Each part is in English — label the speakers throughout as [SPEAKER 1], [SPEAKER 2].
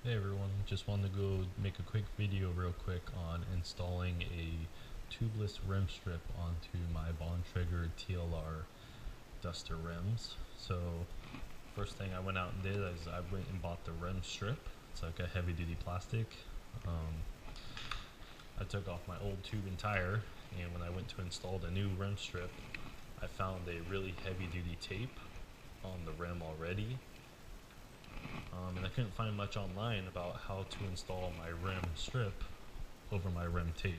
[SPEAKER 1] Hey everyone, just wanted to go make a quick video real quick on installing a tubeless rim strip onto my Bontrager TLR Duster rims. So first thing I went out and did is I went and bought the rim strip. It's like a heavy duty plastic. I took off my old tube and tire, and when I went to install the new rim strip, I found a really heavy duty tape on the rim already. And I couldn't find much online about how to install my rim strip over my rim tape.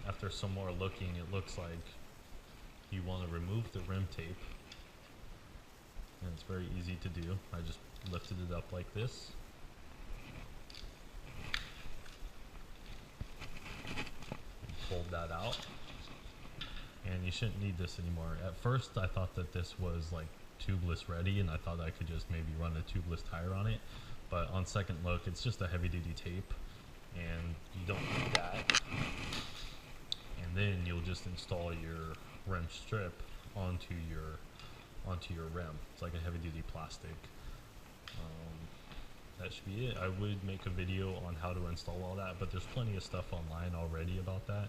[SPEAKER 1] After some more looking, it looks like you want to remove the rim tape, and it's very easy to do. I just lifted it up like this, pulled that out, and you shouldn't need this anymore. At first I thought that this was like tubeless ready, and I thought I could just maybe run a tubeless tire on it, but on second look it's just a heavy duty tape and you don't need that. And then you'll just install your rim strip onto your rim. It's like a heavy duty plastic. That should be it. I would make a video on how to install all that, but there's plenty of stuff online already about that,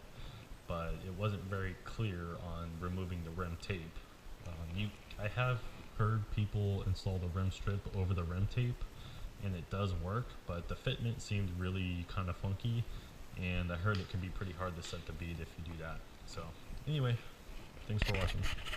[SPEAKER 1] but it wasn't very clear on removing the rim tape. I have heard people install the rim strip over the rim tape, and it does work, but the fitment seemed really kind of funky, and I heard it can be pretty hard to set the bead if you do that. So anyway, thanks for watching.